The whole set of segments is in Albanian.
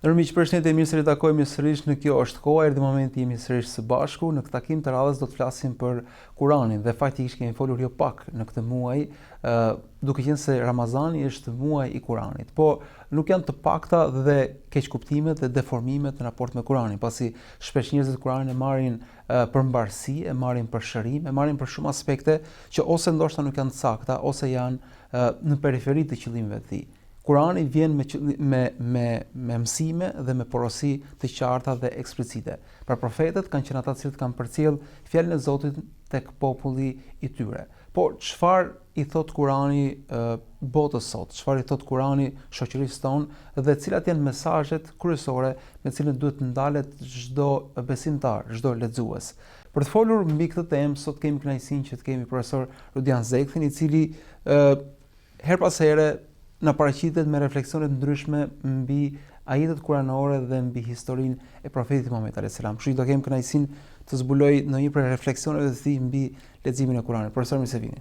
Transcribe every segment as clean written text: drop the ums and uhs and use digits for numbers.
Nërmiq, përshëndetje, mirë se ritakojmë sërish në kjo është koha, erdhi momenti jemi sërish së bashku. Në këtë takim të radhës do të flasim për Kuranin dhe faktikisht kemi folur jo pak në këtë muaj, duke qenë se Ramazani është muaj i Kuranit. Po nuk janë të pakta dhe keqkuptimet dhe deformimet në raport me Kuranin, pasi shpesh njerëzit Kuranin e marrin për mbarësi, e marrin për shërim, e marrin për shumë aspekte që ose ndoshta nuk janë të sakta, ose janë në periferi të qëllimeve të tij. Kurani vjen me mësime dhe me porosi të qarta dhe eksplicite. Pra profetët kanë qenë ata që kanë përcjell fjalën e Zotit tek populli i tyre. Po çfarë i thot Kurani botës sot? Çfarë i thot Kurani shoqërisë tonë dhe cilat janë mesazhet kryesore me të cilët duhet të ndalet çdo besimtar, çdo lexues? Për të folur mbi këtë temë, sot kemi kënaqësinë që të kemi profesor Rudian Zekthin, i cili her pas here na paraqitet me refleksione të ndryshme mbi ajetet kuranore dhe mbi historinë e profetit Muhamedit alayhis salam. Kështu që do kem kënaqësinë të zbuloj në një prej refleksioneve të tij mbi leximin e Kuranit. Profesor, mirë se vini.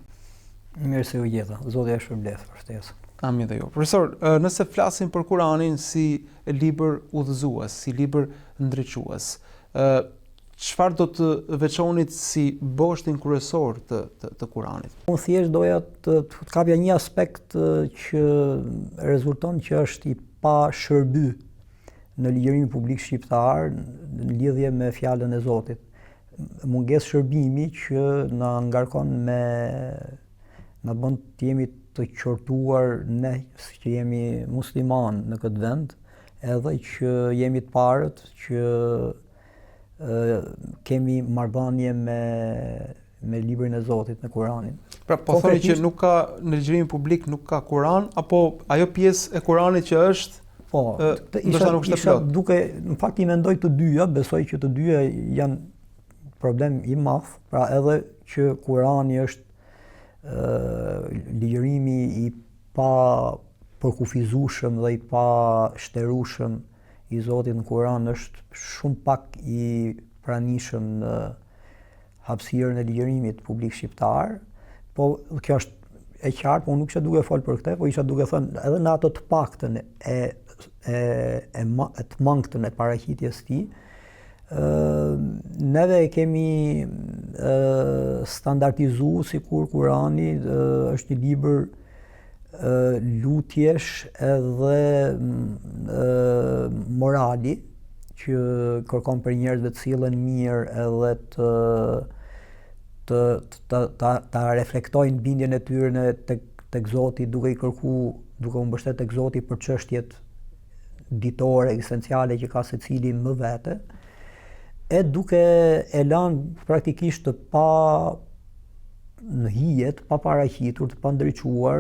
Mirë se u gjeta. Zoti ju shpërblet për ftesën. Amin dhe ju. Profesor, nëse flasim për Kuranin si libër udhëzues, si libër ndriçues, çfarë do të veçonit si boshtin kryesor të Kuranit? Unë thjesht doja të kapja një aspekt që rezulton që është i pa shërby në ligjërimin publik shqiptar në lidhje me fjalën e Zotit. Mungesë shërbimi që na ngarkon na bën të jemi të qortuar ne që jemi musliman në këtë vend, edhe që jemi të parët që kemi marrëdhënie me librin e Zotit, me Kuranin. Pra po thoni që nuk ka në ligjërimin publik nuk ka Kuran, apo ajo pjesë e Kuranit që është isha duke, në fakt I mendoj të dyja, besoj që të dyja janë problem I madh, pra edhe që Kurani është ligjërimi I pa përkufizueshëm dhe I pa shterueshëm I Zotit në Kuran është shumë pak I pranishëm në hapësirën e ligjërimit publik shqiptar, po kjo është e qartë, po unë nuk isha duke folë për këtë, po isha duke thënë edhe në ato të paktën të mangëtën e paraqitjes tij, neve kemi standardizuar sikur Kurani është një libër lutjesh edhe morali që kërkon për njerëzve të sillen mirë edhe ta reflektojnë bindjen e tyre tek Zoti duke u mbështetur tek Zoti për çështjet ditore ekzistenciale që ka secili më vete, e duke e lënë praktikisht të pa në hijet, pa paraqitur, të pa ndriçuar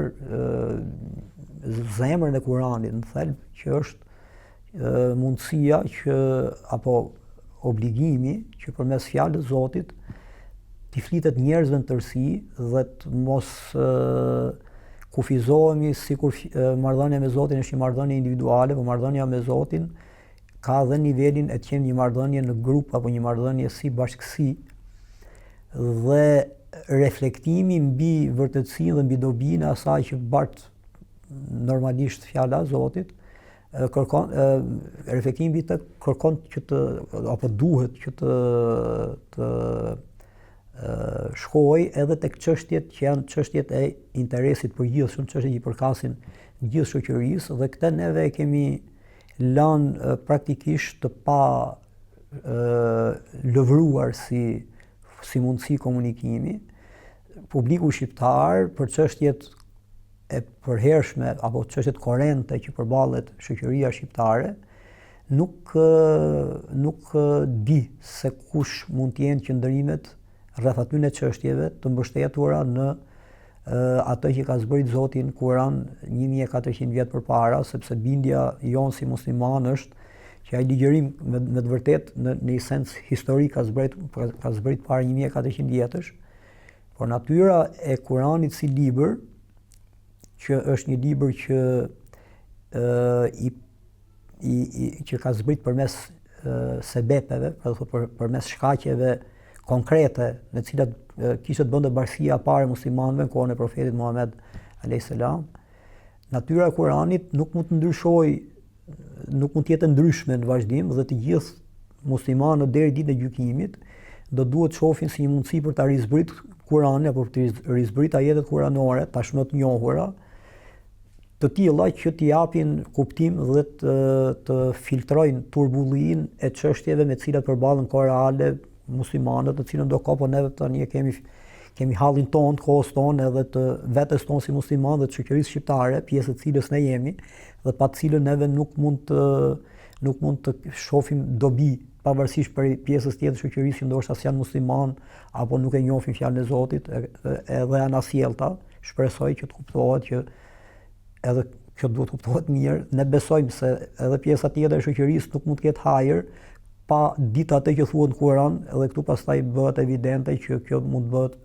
zemrën e Kuranit në thelb, që është mundësia që apo obligimi që përmes fjalës Zotit t'i flitet njerëzve në tërësi dhe të mos kufizohemi sikur marrëdhënia me Zotin është një marrëdhënie individuale, por marrëdhënia me Zotin ka dhe nivelin e të qenë një marrëdhënie në grup apo një marrëdhënie si bashkësi, dhe reflektimi mbi vërtetësinë dhe mbi dobinë e asaj që bart normalisht fjala e Zotit, reflektimi mbi të kërkon që të apo duhet që të shkojë edhe tek çështjet që janë çështjet e interesit përgjithshëm, çështjet që I përkasin gjithë shoqërisë, dhe këtë neve kemi lënë praktikisht të pa lëvruar si mundësi komunikimi. Publiku shqiptar për çështjet e përhershme apo çështjet korrente që përballet shoqëria shqiptare nuk di se kush mund të jenë qëndrimet rreth atyne çështjeve të mbështetura në atë që ka zbrit Zoti në Kuran 1400 vjet përpara, sepse bindja jonë si musliman është që ai ligjërim me të vërtet në esencë historik ka zbrit para 1400 vjetësh, por natyra e Kuranit si libër, që është një libër që ka zbrit përmes sebepeve, përmes shkaqeve konkrete në cilat kishte të bënte bashkia pare muslimanëve në kohën e profetit Muhammed alayhis salam. Natyra e Kuranit nuk mund të ndryshojë nuk mund të jetë ndryshme në vazhdim dhe të gjithë muslimanët deri ditën e gjykimit do duhet shohin si një mundësi për ta rizbrit Kur'anin apo për të rizbrit ajetet kuranore tashmë të njohura, të tilla që t'i japin kuptim dhe të filtrojnë turbullin e çështjeve me të cilat përballen kohë reale muslimanët, të cilën do ka po neve tani kemi hallin ton, kohës tonë edhe të vetes tonë si muslimanë dhe të shoqërisë shqiptare, pjesë të cilës ne jemi dhe pa të cilën neve nuk mund të shohim dobi pavarësisht për pjesës tjetër të shoqërisë që ndoshta janë musliman apo nuk e njohin fjalën e Zotit, edhe janë asjellta, shpresoj që të kuptohet që edhe kjo duhet kuptohet mirë. Ne besojmë se edhe pjesa tjetër e shoqërisë nuk mund të ketë hajër pa ditë atë që thuhet në Kur'an, edhe këtu pastaj bëhet evidente që kjo mund të bëhet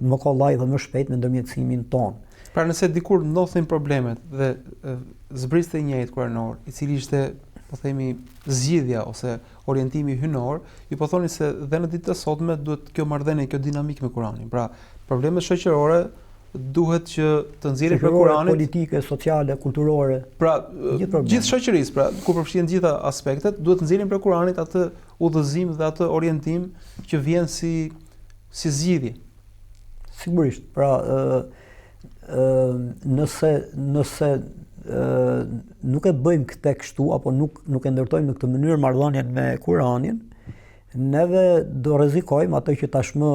më kollaj dhe më shpejt me ndërmjetësimin ton. Pra nëse dikur ndodhin problemet dhe zbriste një ajet kuranor, i cili ishte, po themi, zgjidhja ose orientimi hynor, ju po thoni se dhe në ditët e sotme duhet kjo marrëdhënie, kjo dinamikë me Kuranin. Pra, problemet shoqërore duhet që të nxjerrin për Kuranin, politike, sociale, kulturore. Pra, gjithë shoqërisë, pra, ku përfshihen gjitha aspektet, duhet të nxjerrin për Kuranin atë udhëzim dhe atë orientim që vjen si zgjidhje. Sigurisht, pra nëse nuk e bëjmë këtë kështu apo nuk e ndërtojmë në këtë mënyrë marrëdhënien me Kuranin, neve do rrezikojmë atë që tashmë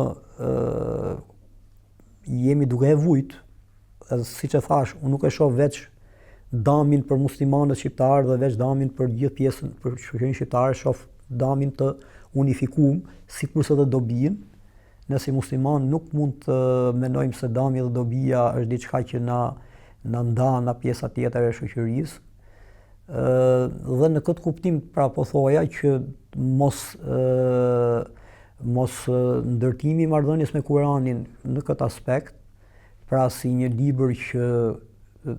jemi duke e vujt, edhe siç e thash, unë nuk e shoh veç damin për muslimanët shqiptarë dhe veç damin për gjithë pjesën për shoqërinë shqiptare, shoh damin të unifikuar, sikurse edhe dobin. Ne si musliman nuk mund të mendojmë se dami dhe dobia është diçka që na ndan nga pjesa tjetër e shoqërisë. Dhe në këtë kuptim pra po thoja që mos ndërtimi i marrëdhënies me Kuranin në këtë aspekt, pra si një libër që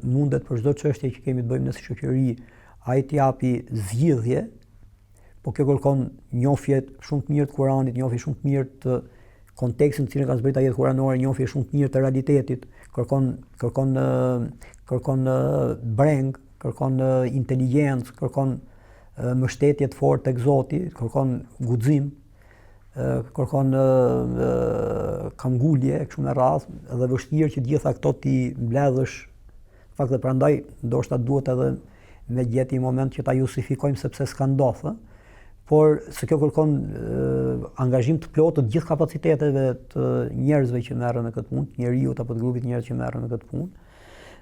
mundet për çdo çështje që kemi të bëjmë në si shoqëri, ai t'i japi zgjidhje, po kjo kërkon njohje shumë të mirë të Kuranit, njohje shumë të mirë të kontekstin në cilin ka zbritur ajet kuranore, njohje shumë të mirë të realitetit, kërkon breng, kërkon inteligjencë, kërkon mbështetje të fortë tek Zoti, kërkon guxim, kërkon kamgulje kështu me radhë, edhe vështirë që gjitha këto ti mbledhësh. Fakt dhe prandaj ndoshta duhet edhe me gjeti një moment që ta justifikojmë sepse s'ka ndodhur, por se kjo kërkon angazhim të plotë të gjithë kapaciteteve të njerëzve që merren me këtë punë, njeriu apo të grupit njerëz që merren me këtë punë.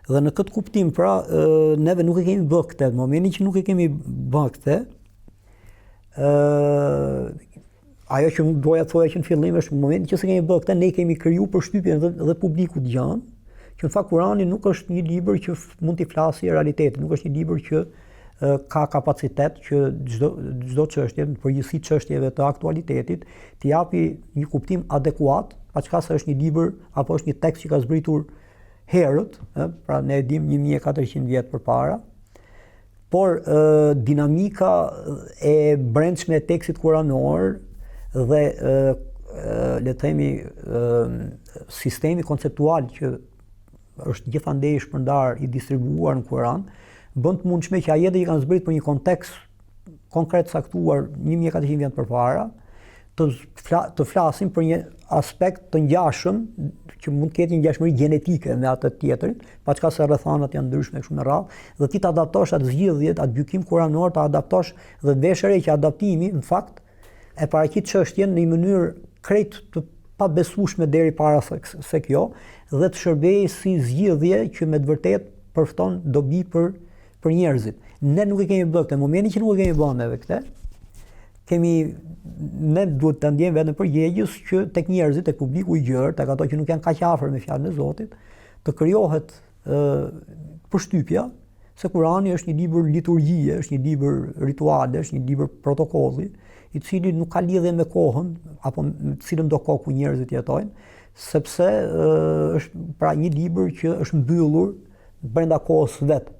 Dhe në këtë kuptim, pra, neve nuk e kemi bërë këtë, në momentin që nuk e kemi bërë këtë, ajo që doja të thoja që në fillim është në momentin që se kemi bërë këtë, ne kemi krijuar përshtypjen dhe publiku të gjanë, që në fakt Kurani nuk është një libër që mund t'i flasë realitetin, nuk është një libër që ka kapacitet që çdo çështje, në përgjithësi çështjeve të aktualitetit, t'i japi një kuptim adekuat, paçka se është një libër apo është një tekst që ka zbritur herët, pra ne e dim 1400 vjet përpara, por dinamika e brendshme e tekstit kuranor dhe le të themi sistemi konceptual që është gjithandej i shpërndar i distribuar në Kur'an, bën të mundshme që ajetet që kanë zbritur për një kontekst konkret saktuar 1400 vjet përpara, të flasim për një aspekt të ngjashëm që mund të ketë një ngjashmëri gjenetike me atë tjetrin, paçka se rrethanat janë ndryshme kështu me radhë, dhe ti ta adaptosh atë zgjidhje, atë gjykim kuranor, ta adaptosh dhe veshëre që adaptimi në fakt e paraqit çështjen në një mënyrë krejt të pabesueshme deri para se kjo, dhe të shërbejë si zgjidhje që me të vërtetë përfton dobi për njerëzit. Ne nuk e kemi bërë këtë, në momentin që nuk e kemi bërë neve këtë, ne duhet të ndjejmë vetëm përgjegjës që tek njerëzit, tek publiku i gjerë, tek ato që nuk janë kaq afër me fjalën e Zotit, të krijohet përshtypja se Kurani është një libër liturgjie, është një libër rituale, është një libër protokolli, i cili nuk ka lidhje me kohën apo me cilën do kohë ku njerëzit jetojnë, sepse është pra një libër që është mbyllur brenda kohës vet.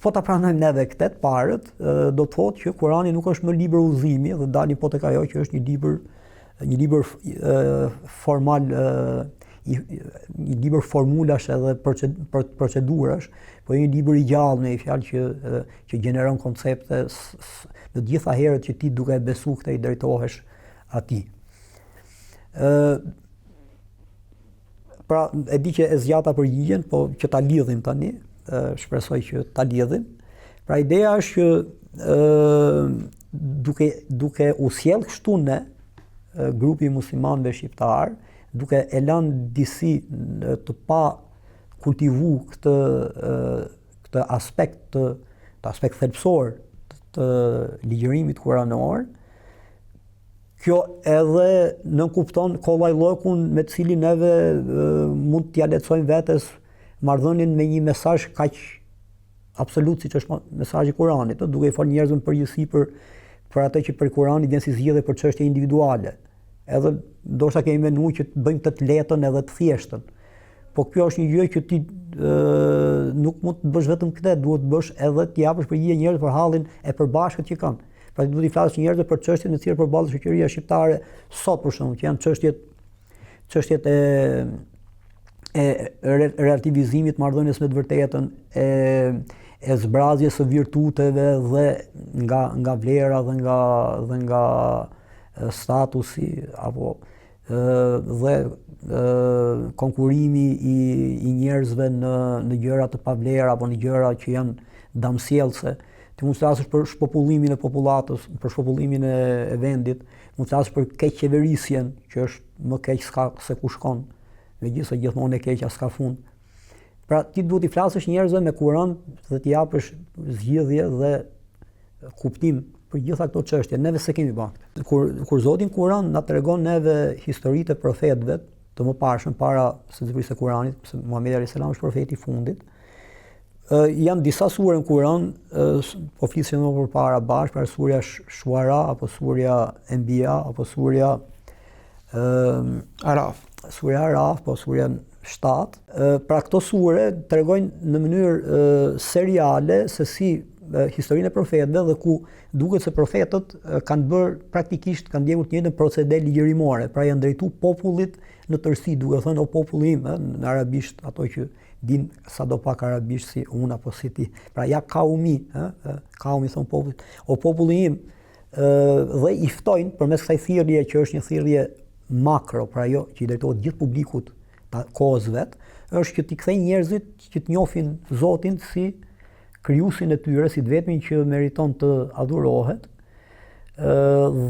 Po ta pranojmë neve këtë të parët, do të thotë që Kurani nuk është më libër udhëzimi dhe dalim po tek ajo që është një libër formal një libër formulash edhe procedurash, po një libër i gjallë me fjalë që gjeneron koncepte në gjitha herët që ti duke besu këtë i drejtohesh atij. Pra, e di që e zgjata përgjigjen, po që ta lidhim tani, shpresoj që ta lidhim. Pra, ideja është që duke u sjell kështu ne, grupi muslimanëve shqiptar, duke e lënë disi të pa kultivu këtë aspekt thelpsor të ligjërimit kuranor, kjo edhe nënkupton kollajllokun me të cilin neve mund t'ja lehtësojmë vetes marrëdhënien me një mesazh kaq absolut siç është mesazhi i Kuranit, duke i folë njerëzve në përgjithësi për atë që për Kurani vjen si zgjedhje për çështje individuale. Edhe ndoshta kemi menuar që të bëjmë të lehtën edhe të thjeshtën. Po kjo është një gjë që ti nuk mund të bësh vetëm këtë, duhet të bësh edhe të japësh përgjigje njerëzve për hallin e përbashkët që kanë. Pra duhet i flasësh njerëzve për çështjet me të cilat përballet shoqëria shqiptare sot për shembull, që janë çështjet e relativizimit marrëdhënies me të vërtetën, e zbrazjes së virtuteve dhe nga vlera dhe nga statusi apo dhe konkurimi i njerëzve në gjëra të pavlera apo në gjëra që janë damsjellse. Ti mund të flasësh për shpopullimin e popullatës, për shpopullimin e vendit, mund të flasësh për keqëverisjen, që është më keq se ku shkon, megjithëse gjithmonë e keqja s'ka fund. Pra ti duhet i flasësh njerëzve me Kur'an dhe t'i japësh zgjidhje dhe kuptim për gjitha këto çështje. Neve se kemi bërë. Kur Zoti në Kur'an na tregon neve historitë e profetëve të mëparshëm para sigurisë së Kur'anit, se Muhamedi alayhis salam është profeti i fundit. Janë disa sure në Kur'an, po flisim më përpara bashkë për surja Shuara apo surja Enbiya apo surja Araf. Surja Araf, po surja 7. Pra këto sure tregojnë në mënyrë seriale se si historinë e profetëve dhe ku duket se profetët kanë bërë praktikisht kanë ndjekur të njëjtën procedë ligjërimore, pra janë drejtuar popullit në tërësi, duke thënë o populli im, në arabisht ato që din sadopak arabisht si unë apo si ti. Pra ja kaumi, kaumi thon popullit, o populli im, dhe i ftojnë përmes kësaj thirrje që është një thirrje makro, pra jo që i drejtohet gjithë publikut të kohës vet, është që t'i kthejnë njerëzit që të njohin Zotin si krijuesin e tyre, si të vetmin që meriton të adhurohet,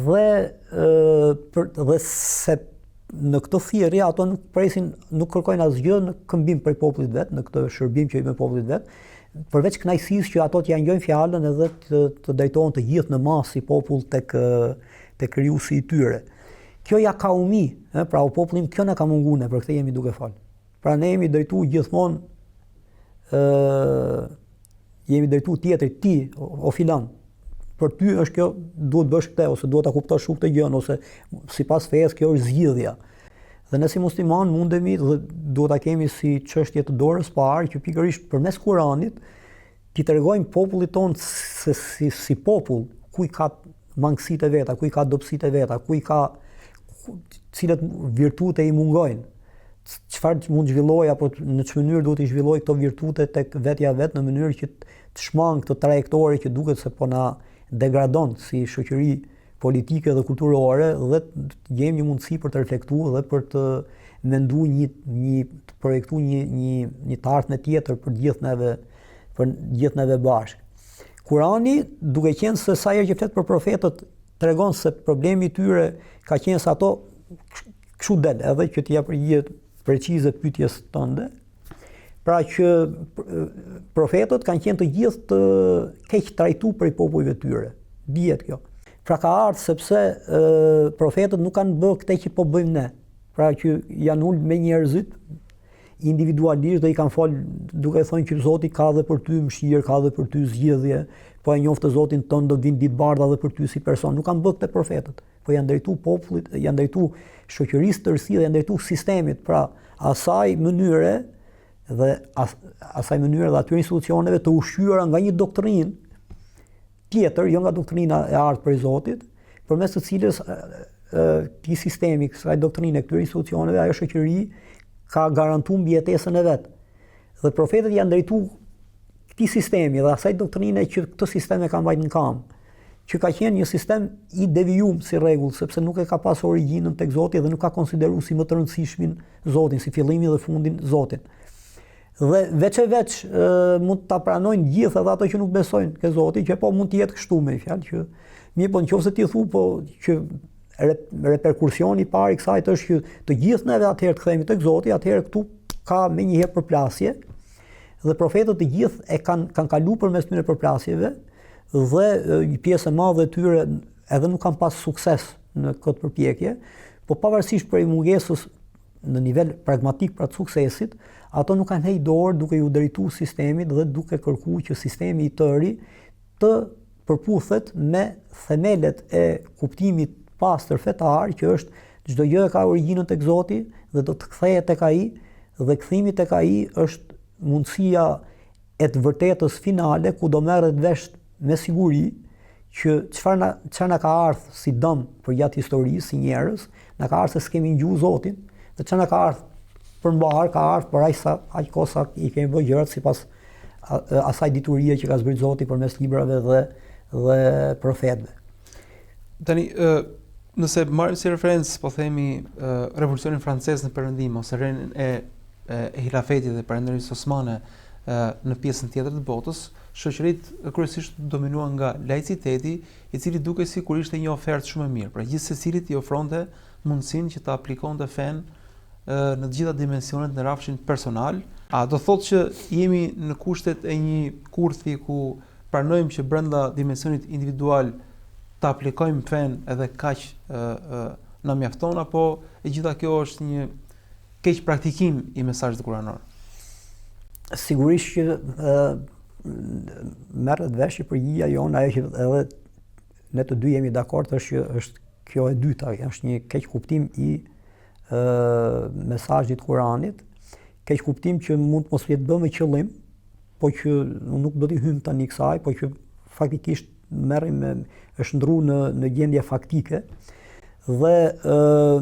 dhe se në këtë thirrje ato nuk kërkojnë asgjë në këmbim për popullit vet, në këtë shërbim që i bën popullit vet, përveç kënaqësisë që ato t'ia ngjojnë fjalën edhe të drejtohen të gjithë në masë si popull tek krijuesi i tyre. Kjo ja ka umi, pra o popullim, kjo na ka munguar, për këtë jemi duke fal. Pra ne jemi drejtuar gjithmonë, jemi drejtuar tjetrit, ti o filan. Për ty është kjo, duhet bësh këtë, ose duhet ta kuptosh këtë gjë, ose sipas fesë kjo është zgjidhja. Dhe ne si musliman mundemi dhe duhet ta kemi si çështje të dorës parë që pikërisht përmes Kuranit t'i tregojmë popullit ton se si popull ku i ka mangësitë e veta, ku i ka dobësitë e veta, ku i ka cilat virtute i mungojnë, çfarë mund zhvilloj apo në çfarë mënyrë duhet i zhvilloj këto virtute tek vetja vet në mënyrë që të shmang këtë trajektore që duket se po na degradon si shoqëri politike dhe kulturore dhe të gjejmë një mundësi për të reflektuar dhe për të menduar të projektuar një të ardhmë tjetër për gjithë neve bashkë. Kurani, duke qenë se sa herë që flet për profetët, tregon se problemi i tyre ka qenë se ato kështu del, edhe që t'ia përgjigje precize pyetjes tënde. Pra që profetët kanë qenë të gjithë të keq trajtuar prej popujve tyre. Dihet kjo. Pra ka ardhur sepse profetët nuk kanë bërë këtë që po bëjmë ne. Pra që janë ulë me njerëzit individualisht dhe i kanë folë duke thënë që Zoti ka dhe për ty mëshirë, ka dhe për ty zgjidhje, po e njoftë Zotin tënd do vinë ditë bardha dhe për ty si person. Nuk kanë bërë këtë profetët, po janë drejtuar popullit, janë drejtuar shoqërisë tërësi dhe janë drejtuar sistemit, pra asaj mënyre dhe atyre institucioneve të ushqyera nga një doktrinë tjetër, jo nga doktrina e ardhur prej Zotit, përmes të cilës këtij sistemi, kësaj doktrine, këtyre institucioneve, ajo shoqëri ka garantuar mbijetesën e vet. Dhe profetët janë drejtuar këtij sistemi dhe asaj doktrine që këtë sistem e ka mbajtur në kam, që ka qenë një sistem i devijuar si rregull, sepse nuk e ka pasur origjinën tek Zoti dhe nuk ka konsideruar si më të rëndësishmin Zotin, si fillimin dhe fundin Zotin. Dhe veç e veç mund ta pranojnë gjithë edhe ato që nuk besojnë ke Zoti, që po mund të jetë kështu me fjalë që mirë, po nëse ti thu po që reperkursioni i parë i kësaj është që të gjithë neve atëherë të kthehemi tek Zoti, atëherë këtu ka menjëherë përplasje dhe profetët të gjithë e kanë kaluar përmes këtyre përplasjeve dhe një pjesë e madhe e tyre edhe nuk kanë pas sukses në këtë përpjekje, po pavarësisht prej mungesës në nivel pragmatik pra të suksesit, ato nuk kanë heq dorë duke ju drejtuar sistemit dhe duke kërkuar që sistemi i tëri të përputhet me themelet e kuptimit pastër fetar, që është çdo gjë ka origjinën tek Zoti dhe do të kthehet tek ai, dhe kthimi tek ai është mundësia e të vërtetës finale ku do merret vesh me siguri që çfarë na ka ardhur si dëm përgjatë historisë si njerëz, na ka ardhur se s'kemi ngjuar Zotin, dhe çfarë na ka ardhur përmbar ka ardhur për aq kohë sa i kemi bërë gjërat sipas asaj diturie që ka zbritur Zoti përmes librave dhe profetëve. Tani nëse marrim si referencë, po themi revolucionin francez në Perëndim ose rënien e Hilafetit dhe Perëndimit Osmane në pjesën tjetër të botës, shoqëritë kryesisht dominuan nga laiciteti, i cili duke sikur ishte një ofertë shumë e mirë. Pra gjithë secilit i ofronte mundësinë që ta aplikonte fen në të gjitha dimensionet në rrafshin personal. A do thotë që jemi në kushtet e një kurthi ku pranojmë që brenda dimensionit individual ta aplikojmë fen edhe kaq na mjafton, apo e gjitha kjo është një keq praktikim i mesazhit kuranor? Sigurisht që merret vesh përgjigjja jonë, ajo që edhe ne të dy jemi dakord është që është kjo e dyta, është një keq kuptim i mesazhit Kuranit, keq kuptim që mund mos jetë bërë me qëllim, po që nuk do t'i hym tani kësaj, po që faktikisht merrim është ndruar në gjendje faktike dhe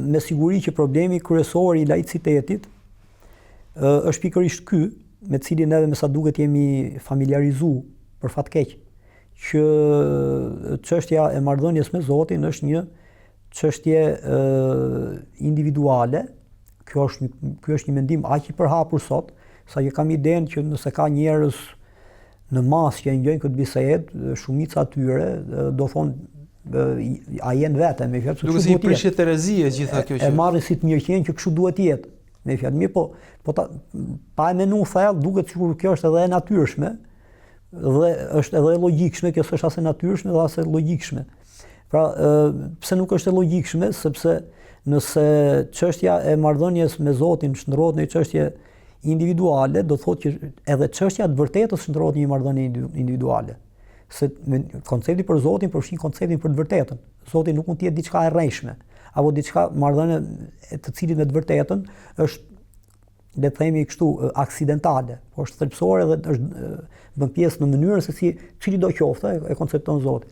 me siguri që problemi kryesor i laicitetit është pikërisht ky, me cilin edhe me sa duket jemi familiarizuar për fat keq, që çështja e marrëdhënies me Zotin është një çështje individuale. Ky është një mendim aq i përhapur sot, sa që kam idenë që nëse ka njerëz në masë që ngjojnë këtë bisedë, shumica atyre do thonë a janë vetë me fjalë. Duke si prishje terezie gjitha kjo që e marrin si të mirëqenë që kështu duhet të jetë. Me fjalë mirë, po pa e menuar thellë, duket sikur kjo është edhe e natyrshme dhe është edhe e logjikshme, kjo s'është as e natyrshme dhe as e logjikshme. Pra, pse nuk është e logjikshme? Sepse nëse çështja e marrëdhënies me Zotin shndrohet në një çështje individuale, do thotë që edhe çështja e vërtetës shndrohet në një marrëdhënie individuale. Se koncepti për Zotin përfshin konceptin për të vërtetën. Zoti nuk mund të jetë diçka e rrejshme, apo diçka marrëdhënie të cilit me të vërtetën është, le të themi kështu, aksidentale, po është thelbësore dhe është bën pjesë në mënyrën se si cili do qoftë e koncepton Zotin.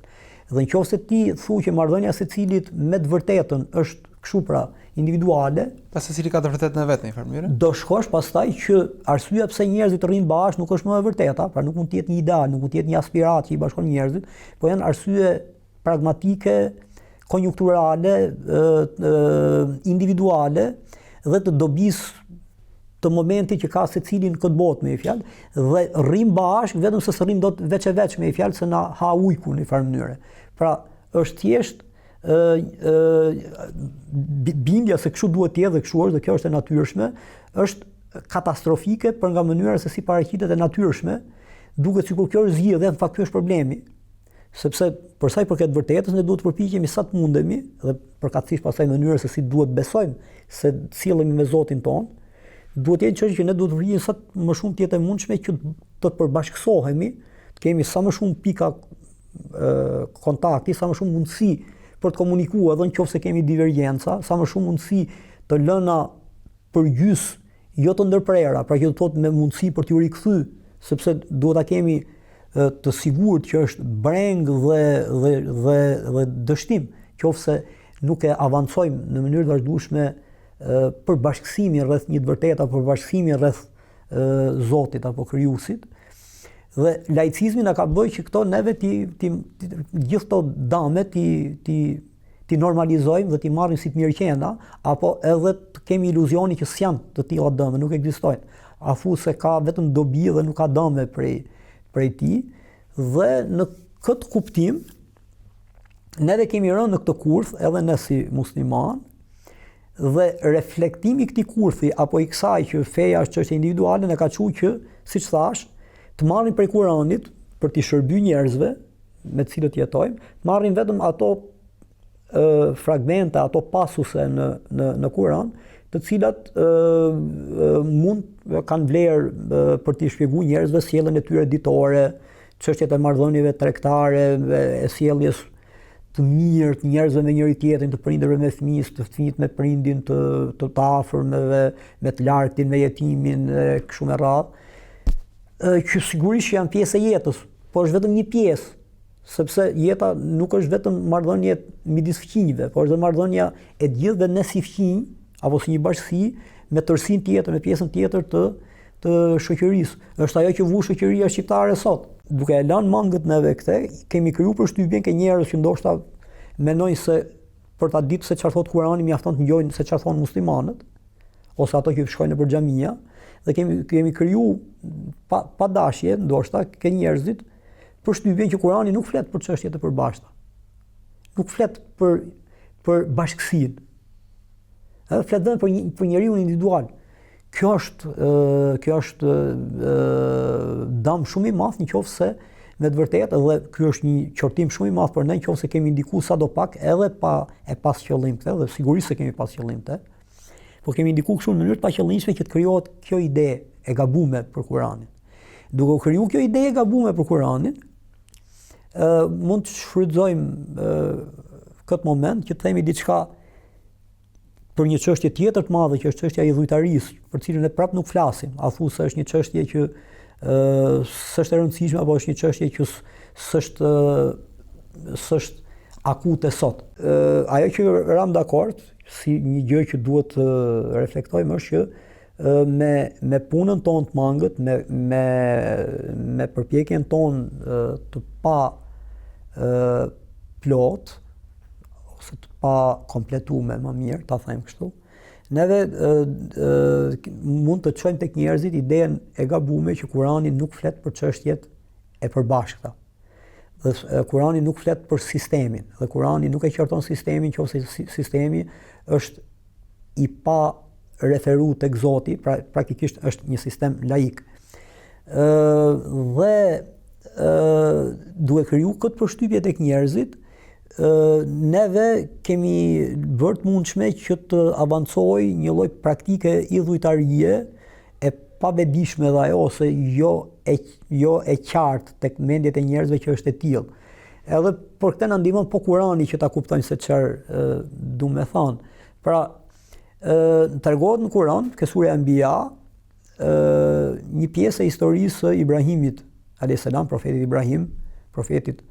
Dhe nëse ti thu që marrëdhënia secilit me të vërtetën është kështu pra individuale, pas secili ka të vërtetën e vet në një farë mënyrë, do shkosh pastaj që arsyeja pse njerëzit rrinë bashkë nuk është më e vërteta, pra nuk mund të jetë një ideal, nuk mund të jetë një aspirat që i bashkon njerëzit, po janë arsye pragmatike, konjunkturale, individuale dhe të dobisë të momentit që ka secili në këtë botë me fjalë, dhe rrim bashkë vetëm se rrim dot veç e veç me fjalë se na ha ujku në një farë mënyre. Pra është thjesht bindja se kështu duhet të jetë dhe kështu është dhe kjo është e natyrshme, është katastrofike për nga mënyra se si paraqitet e natyrshme, duket sikur kjo është zgjidhja, në fakt ky është problemi. Sepse për sa i përket vërtetës ne duhet të përpiqemi sa të mundemi dhe përkatësisht pastaj mënyrës se si duhet besojmë se sillemi me Zotin ton, duhet të jetë çështje që ne duhet të vrijmë sa më shumë të jetë e mundshme që të përbashkësohemi, të kemi sa më shumë pika kontakti, sa më shumë mundësi për të komunikuar, edhe nëse kemi divergjenca, sa më shumë mundësi të lëna përgjys, jo të ndërprera, pra që do të thotë me mundësi për t'ju rikthy, sepse duhet ta kemi të sigurt që është breng dhe dështim, qofse nuk e avancojmë në mënyrë të vazhdueshme për bashkësimin rreth një të vërtetë apo për bashkësimin rreth Zotit apo krijuesit. Dhe laicizmi na ka bëjë që këto neve gjithë këto dame ti normalizojmë dhe ti marrim si të mirëqenia, apo edhe të kemi iluzionin që s'janë të tilla dëme, nuk ekzistojnë. Afu se ka vetëm dobi dhe nuk ka dëme prej tij. Dhe në këtë kuptim neve kemi rënë në këtë kurth edhe ne si musliman, dhe reflektimi i këtij kurthi apo i kësaj që feja është çështje individuale ne ka thënë që, siç thash, të marrim prej Kuranit për t'i shërbyer njerëzve me të cilët jetojmë, marrim vetëm ato fragmente, ato pasuse në Kuran, të cilat mund kanë vlerë për t'i shpjeguar njerëzve sjelljen e tyre ditore, çështjet e marrëdhënieve tregtare, e sjelljes të mirë të njerëzve me njëri tjetrin, të prindërve me fëmijës, të fëmijët me prindin, të afërmeve, me të lartin, me jetimin, kështu me radhë, që sigurisht janë pjesë e jetës, por është vetëm një pjesë, sepse jeta nuk është vetëm marrëdhënie midis fëmijëve, por është marrëdhënia e gjithëve ne si fëmijë apo si një bashkësi me tërësinë tjetër, me pjesën tjetër të shoqërisë. Është ajo që vu shoqëria shqiptare sot. Duke e lënë mangët neve këte, kemi krijuar përshtypjen ke njerëz që ndoshta mendojnë se për ta ditë se çfarë thot Kurani mjafton të ngjojnë se çfarë thonë muslimanët ose ato që shkojnë nëpër xhamia, dhe kemi krijuar pa dashje ndoshta ke njerëzit përshtypjen që Kurani nuk flet për çështje të përbashkëta. Nuk flet për bashkësinë. Flet vetëm për njeriu individual. Kjo është dëm shumë i madh nëse me të vërtetë, dhe ky është një qortim shumë i madh për ne nëse kemi ndikuar sadopak edhe pas qëllim këtë, dhe sigurisht se kemi pas qëllim këtë, por kemi ndikuar kështu në mënyrë të paqëllimshme që të krijohet kjo ide e gabuar për Kuranin. Duke u krijuar kjo ide e gabuar për Kuranin, mund të shfrytëzojmë këtë moment që të themi diçka për një çështje tjetër të madhe që është çështja e idhujtarisë, për cilën ne prap nuk flasim. A thu se është një çështje që s'është e rëndësishme apo është një çështje që s'është akute sot. Ajo që ram dakord, si një gjë që duhet të reflektojmë është që me punën tonë të mangët, me përpjekjen tonë të pa plot ose të pa kompletuar më mirë, ta them kështu, neve mund të çojmë tek njerëzit idenë e gabuar që Kurani nuk flet për çështjet e përbashkëta. Dhe Kurani nuk flet për sistemin, dhe Kurani nuk e qorton sistemin nëse sistemi është i pa referu tek Zoti, praktikisht është një sistem laik. Dhe duke kriju këtë përshtypje tek njerëzit, neve kemi bërë të mundshme që të avancojë një lloj praktike idhujtarie e pavedishme dhe ajo, ose jo e qartë tek mendjet e njerëzve që është e tillë. Edhe për këtë na ndihmon po Kurani që ta kuptojnë se çfarë du me thonë. Pra, tregohet në Kur'an, ke sura Anbiya, një pjesë e historisë së Ibrahimit alayhis salam, profetit Ibrahim, profetit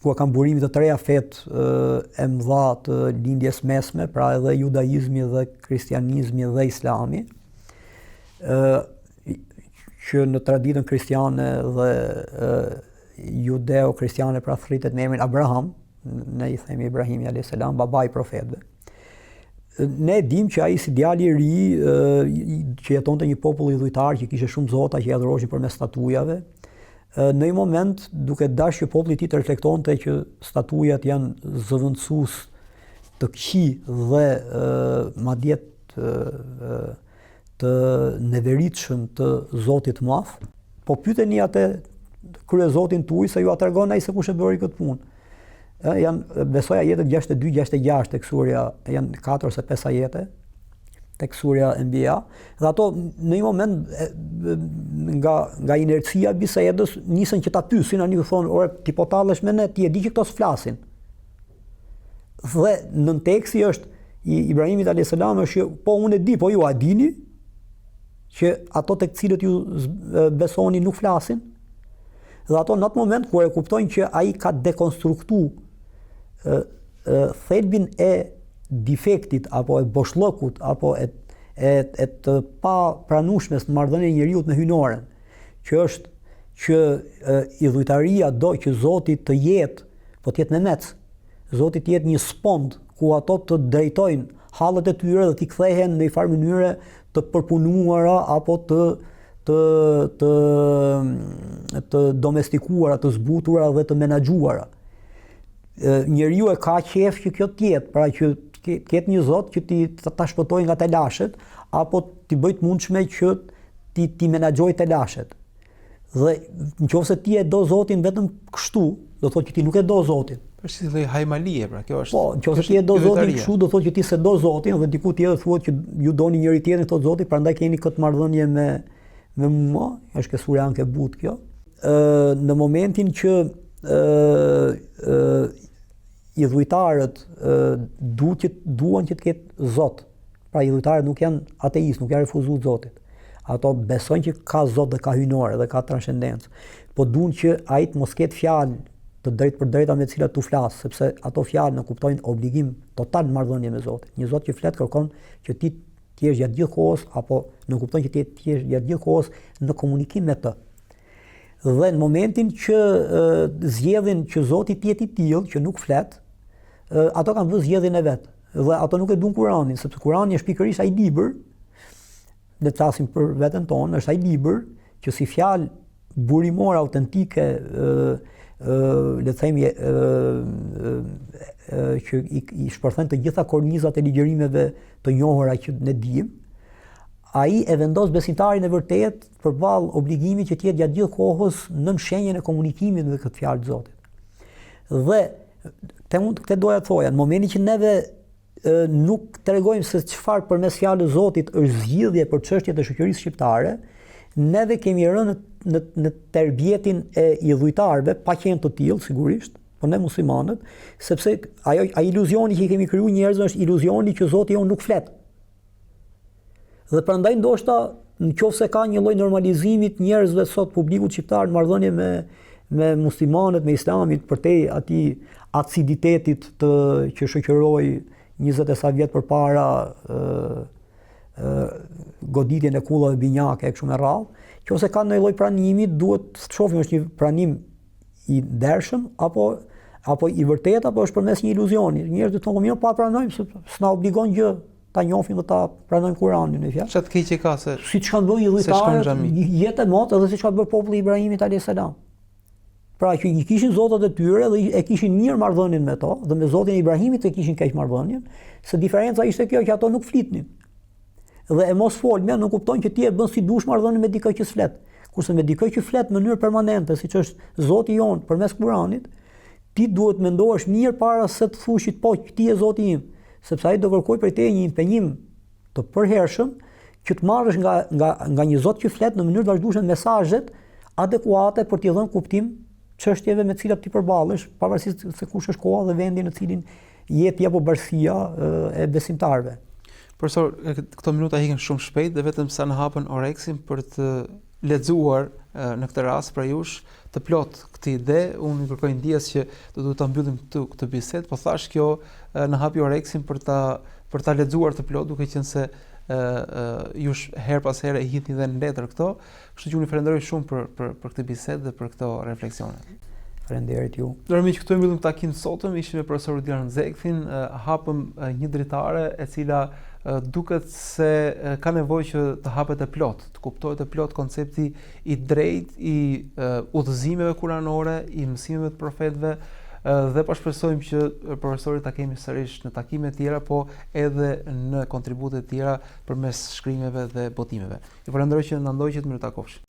ku kanë burimet të treja fetë e mëdha të lindjes mesme, pra edhe judaizmi dhe kristianizmi dhe islami, që në traditën kristiane dhe judeo-kristiane pra thritet me emrin Abraham, ne i themi Ibrahimi alayhis salam, babai profetëve. Ne dim që ai si djali i ri që jetonte një popull idhujtar që kishte shumë zota që i adhuroheshin përmes statujave, në një moment duke dashur që populli i tij të reflektonte që statujat janë zëvendësues të këqij dhe madje të neveritshëm të Zotit të Madh, po pyeteni atë kryezotin tuaj se ju a tregon ai se kush e bëri këtë punë. Besoj ajetet 62-66 tek surja, janë 4 ose 5 ajete tek surja Anbiya, dhe ato në një moment nga inercia e bisedës nisën që ta pyesin, ani u thonë, ore, ti po tallesh me ne, ti e di që këto s'flasin. Dhe nën teksti është i Ibrahimit alayhis salam është po unë e di, po ju a dini që ato tek cilët ju besoni nuk flasin? Dhe ato në atë moment kur e kuptojnë që ai ka dekonstruktuar thelbin e defektit apo e boshllokut apo e të pa pranueshmes në marrëdhënien e njeriut me hyjnoren, që është që idhujtaria do që Zoti të jetë, po të jetë me mec, Zoti të jetë një spond ku ato të drejtojnë hallet e tyre dhe t'i kthehen në një farë mënyre të përpunuara apo të domestikuara, të zbutura dhe të menaxhuara. Njeriu e ka qef që kjo të jetë, pra që ketë një Zot që ta shpëtojë nga telashet apo t'i bëj të mundshme që ti menaxhojë telashet. Dhe nëse ti e do Zotin vetëm kështu, do thotë që ti nuk e do Zotin. Për si lloj hajmalie, pra kjo është. Po, nëse ti e do Zotin kështu, do thotë që ti se do Zotin dhe diku tjetër thuhet që ju doni njëri tjetrin, thotë Zoti, prandaj keni këtë marrëdhënie me mua, është ke sura Ankebut kjo. Në momentin që idhujtarët duan që të ketë Zot. Pra idhujtarët nuk janë ateistë, nuk janë refuzuar Zotit. Ato besojnë që ka Zot dhe ka hyjnore dhe ka transcendencë. Po duan që ai të mos ketë fjalë të drejtë për drejta me të cilat tu flas, sepse ato fjalë nuk kuptojnë obligim total marrëdhënie me Zotin. Një Zot që flet kërkon që ti të jesh gjatë gjithë kohës apo nuk kupton që ti të jesh gjatë gjithë kohës në komunikim me të. Dhe në momentin që zgjedhin që Zoti të jetë i tillë që nuk flet, ato kanë vënë zgjedhjen e vet. Dhe ato nuk e duan Kur'anin, sepse Kur'ani është pikërisht ai libër, le të flasim për veten tonë, është ai libër që si fjalë burimore autentike, le të themi që i shpërthen të gjitha kornizat e ligjërimeve të njohura që ne dimë, ai e vendos besimtarin e vërtet përballë obligimit që të jetë gjatë gjithë kohës nën shenjën e komunikimit me këtë fjalë të Zotit. Dhe këtë doja të thoja, në momentin që neve nuk tregojmë se çfarë përmes fjalës Zotit është zgjidhje për çështjet e shoqërisë shqiptare, neve kemi rënë në terbietin e idhujtarëve, pa qenë të tillë sigurisht, po ne muslimanët, sepse ai iluzioni që i kemi krijuar njerëzve është iluzioni që Zoti jon nuk flet. Dhe prandaj ndoshta nëse ka një lloj normalizimit njerëzve sot publikut shqiptar në marrëdhënie me muslimanët, me islamin, përtej atij aciditetit që shoqëroi 20 e sa vjet përpara goditjen e kullave binjake e kështu me radhë, nëse ka ndonjë lloj pranimi, duhet të shohim është një pranim i ndershëm apo i vërtet apo është përmes një iluzioni. Njerëzit thonë mirë, pa pranojmë, s'na obligon gjë ta njohim dhe ta pranojmë Kur'anin në fjalë. Çfarë keq e ka se siç kanë bërë idhujtarët, jetë e motë edhe siç ka bërë populli i Ibrahimit alayhis salam. Pra që i kishin zotat e tyre dhe e kishin mirë marrëdhënien me to, dhe me Zotin e Ibrahimit e kishin keq marrëdhënien, se diferenca ishte kjo që ato nuk flitnin. Dhe e mos folmja nuk kupton që ti e bën si dush marrëdhënien me dikë që s'flet. Kurse me dikë që flet në mënyrë permanente, siç është Zoti jon përmes Kur'anit, ti duhet mendohesh mirë para se të thushit po ti je Zoti im, sepse ai do kërkoj prej teje një impenjim të përhershëm që të marrësh nga një Zot që flet në mënyrë të vazhdueshme mesazhet adekuate për t'i dhënë kuptim çështjeve me të cilat ti përballesh, pavarësisht se kush është koha dhe vendi në cilin jeti apo bashkia e besimtarëve. Profesor, këto minuta hiqen shumë shpejt dhe vetëm sa në hapën oreksin për të lexuar në këtë rast për jush të plot këtë ide, unë i kërkoj ndjes që do duhet ta mbyllim këtë bisedë, po thash kjo në hapi oreksin për ta lexuar të plot, duke qenë se jush her pas here i hidhni dhe në letër këto, kështu që unë falenderoj shumë për këtë bisedë dhe për këto refleksione. Faleminderit ju. Dorëmiq, këtu e mbyllim takimin sotëm, ishim me profesor Dilan Zekfin, hapëm një dritare e cila duket se ka nevojë që të hapet e plot, të kuptohet e plot koncepti i drejtë i udhëzimeve kuranore, i mësimeve të profetëve, dhe po shpresojmë që profesorit ta kemi sërish në takime të tjera, po edhe në kontribute të tjera përmes shkrimeve dhe botimeve. Ju falenderoj që na ndoqët, mirë takofshim.